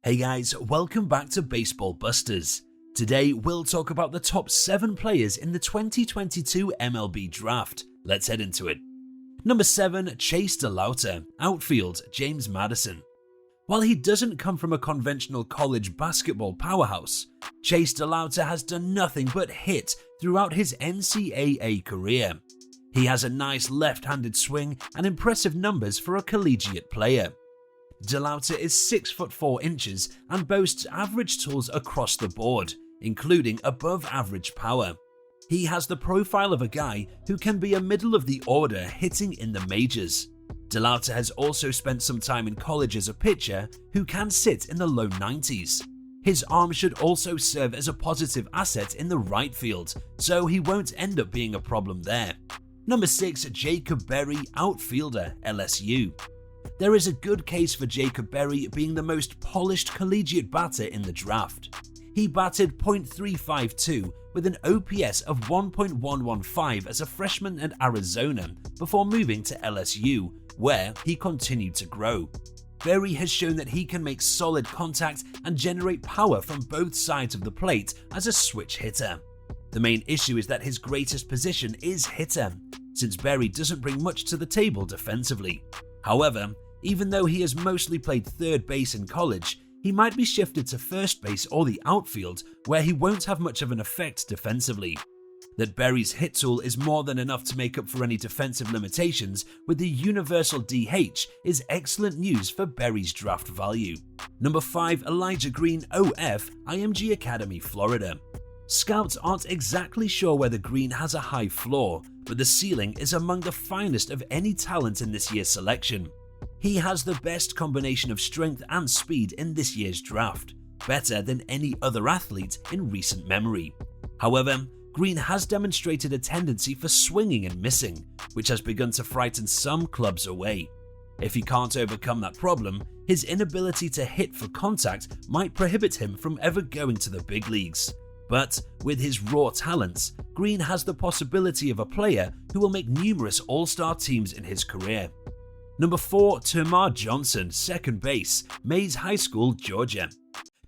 Hey guys, welcome back to Baseball Busters. Today we'll talk about the top 7 players in the 2022 MLB Draft. Let's head into it. Number 7, Chase DeLauter, outfield, James Madison. While he doesn't come from a conventional college basketball powerhouse, Chase DeLauter has done nothing but hit throughout his NCAA career. He has a nice left-handed swing and impressive numbers for a collegiate player. DeLauter is 6'4" and boasts average tools across the board, including above-average power. He has the profile of a guy who can be a middle-of-the-order hitting in the majors. DeLauter has also spent some time in college as a pitcher who can sit in the low 90s. His arm should also serve as a positive asset in the right field, so he won't end up being a problem there. Number 6, Jacob Berry, outfielder, LSU. There is a good case for Jacob Berry being the most polished collegiate batter in the draft. He batted .352 with an OPS of 1.115 as a freshman at Arizona before moving to LSU, where he continued to grow. Berry has shown that he can make solid contact and generate power from both sides of the plate as a switch hitter. The main issue is that his greatest position is hitter, since Berry doesn't bring much to the table defensively. However, even though he has mostly played third base in college, he might be shifted to first base or the outfield, where he won't have much of an effect defensively. That Berry's hit tool is more than enough to make up for any defensive limitations with the universal DH is excellent news for Berry's draft value. Number 5, Elijah Green, OF, IMG Academy, Florida. Scouts aren't exactly sure whether Green has a high floor, but the ceiling is among the finest of any talent in this year's selection. He has the best combination of strength and speed in this year's draft, better than any other athlete in recent memory. However, Green has demonstrated a tendency for swinging and missing, which has begun to frighten some clubs away. If he can't overcome that problem, his inability to hit for contact might prohibit him from ever going to the big leagues. But with his raw talents, Green has the possibility of a player who will make numerous all-star teams in his career. Number 4, Tamar Johnson, second base, Mays High School, Georgia.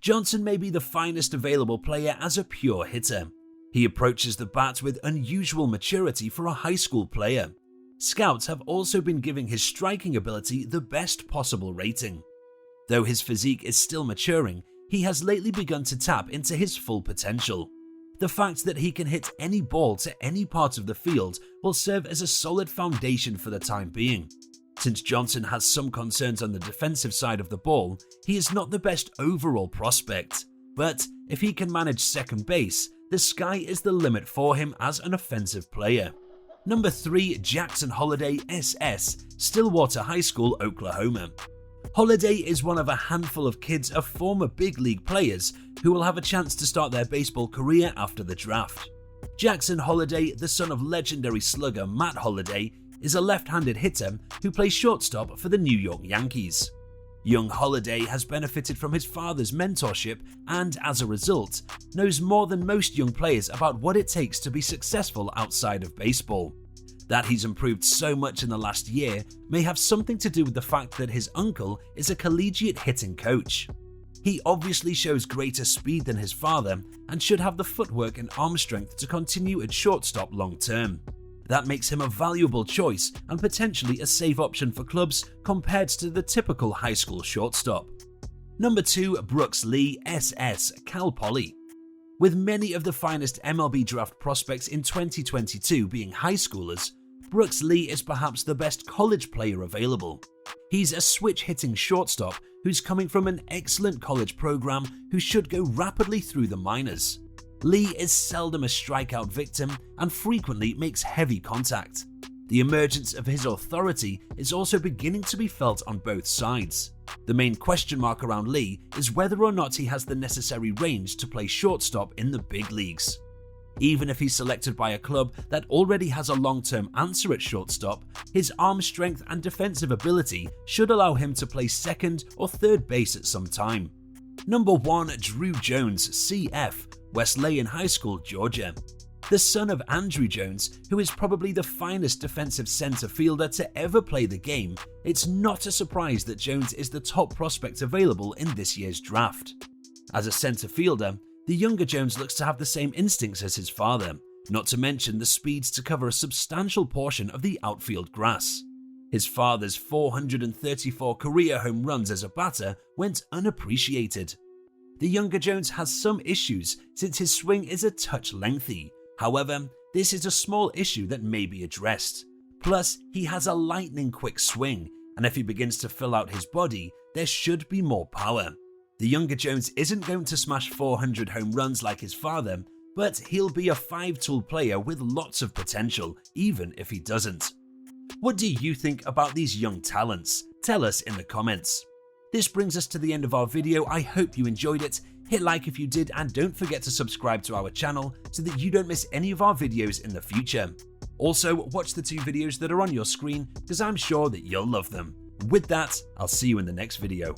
Johnson may be the finest available player as a pure hitter. He approaches the bat with unusual maturity for a high school player. Scouts have also been giving his striking ability the best possible rating. Though his physique is still maturing, he has lately begun to tap into his full potential. The fact that he can hit any ball to any part of the field will serve as a solid foundation for the time being. Since Johnson has some concerns on the defensive side of the ball, he is not the best overall prospect. But if he can manage second base, the sky is the limit for him as an offensive player. Number 3, Jackson Holliday, SS, Stillwater High School, Oklahoma. Holliday is one of a handful of kids of former big league players who will have a chance to start their baseball career after the draft. Jackson Holliday, the son of legendary slugger Matt Holliday, is a left-handed hitter who plays shortstop for the New York Yankees. Young Holliday has benefited from his father's mentorship and, as a result, knows more than most young players about what it takes to be successful outside of baseball. That he's improved so much in the last year may have something to do with the fact that his uncle is a collegiate hitting coach. He obviously shows greater speed than his father and should have the footwork and arm strength to continue at shortstop long term. That makes him a valuable choice and potentially a safe option for clubs compared to the typical high school shortstop. Number 2, Brooks Lee, SS, Cal Poly. With many of the finest MLB draft prospects in 2022 being high schoolers, Brooks Lee is perhaps the best college player available. He's a switch-hitting shortstop who's coming from an excellent college program who should go rapidly through the minors. Lee is seldom a strikeout victim and frequently makes heavy contact. The emergence of his authority is also beginning to be felt on both sides. The main question mark around Lee is whether or not he has the necessary range to play shortstop in the big leagues. Even if he's selected by a club that already has a long-term answer at shortstop, his arm strength and defensive ability should allow him to play second or third base at some time. Number 1, Drew Jones, CF, Wesleyan High School, Georgia. The son of Andrew Jones, who is probably the finest defensive center fielder to ever play the game, it's not a surprise that Jones is the top prospect available in this year's draft. As a center fielder, the younger Jones looks to have the same instincts as his father, not to mention the speeds to cover a substantial portion of the outfield grass. His father's 434 career home runs as a batter went unappreciated. The younger Jones has some issues since his swing is a touch lengthy. However, this is a small issue that may be addressed. Plus, he has a lightning-quick swing, and if he begins to fill out his body, there should be more power. The younger Jones isn't going to smash 400 home runs like his father, but he'll be a 5-tool player with lots of potential, even if he doesn't. What do you think about these young talents? Tell us in the comments. This brings us to the end of our video. I hope you enjoyed it. Hit like if you did, and don't forget to subscribe to our channel so that you don't miss any of our videos in the future. Also, watch the 2 videos that are on your screen because I'm sure that you'll love them. With that, I'll see you in the next video.